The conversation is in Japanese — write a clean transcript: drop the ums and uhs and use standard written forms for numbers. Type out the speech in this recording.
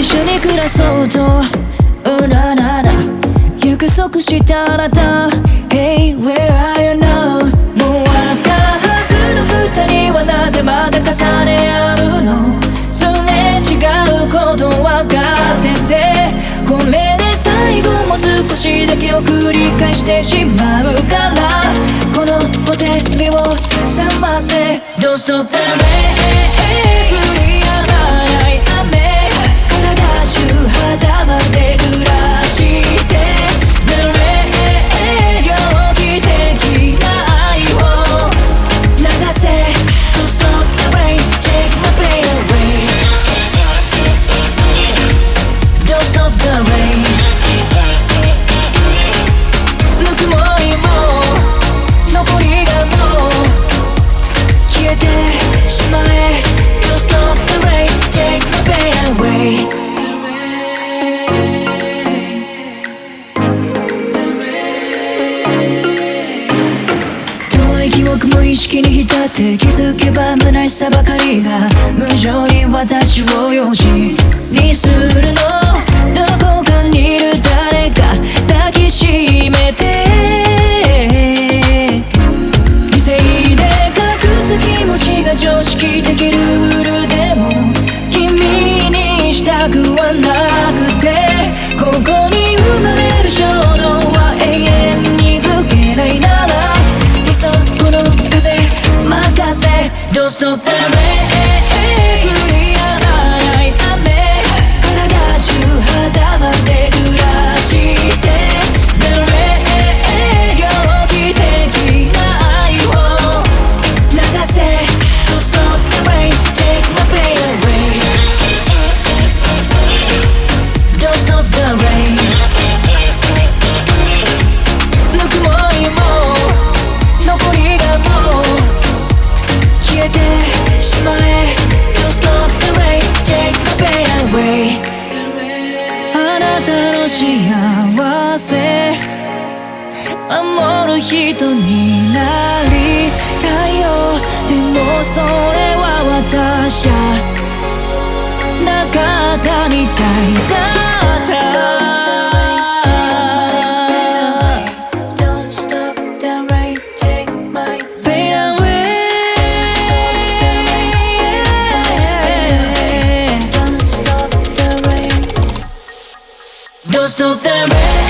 緒に暮らそうとうららら約束したあなた Hey where are you now もうわかるはずの二人はなぜまだ重ね合うのそれ違うこと分かっててこれで最後も少しだけを繰り返してしまうからこのホテルを覚ませ Don't stop the rain 降り止まない雨体中肌まで濡らして The rain 猟奇的な愛を流せ Don't stop the rain Take my pain away Don't stop the rain ぬくもりも残りがもう消えてしまえ Don't stop the rain Take my pain away 遠い記憶も意識に浸って気づけば虚しさばかりが無情に私を用心にするのどこかにいる誰か抱きしめて理性で隠す気持ちが常識的ルールでも君にしたくはなくてここに生まれる衝動は永遠に吹けないならいっそこの風任せ Don't stop the rain 降り止まない雨体中肌まで濡らして The rain 猟奇的な愛を流せ Don't stop the rain Take my pain away Don't stop the rain ぬくもりも残りがもう消えてしまえ Don't stop the rain Take my pain away あなたの幸せ守る人になりたいよでもそれは私じゃなかったみたいだったDon't stop the rain Take my pain away Don't stop the rain Don't stop the rain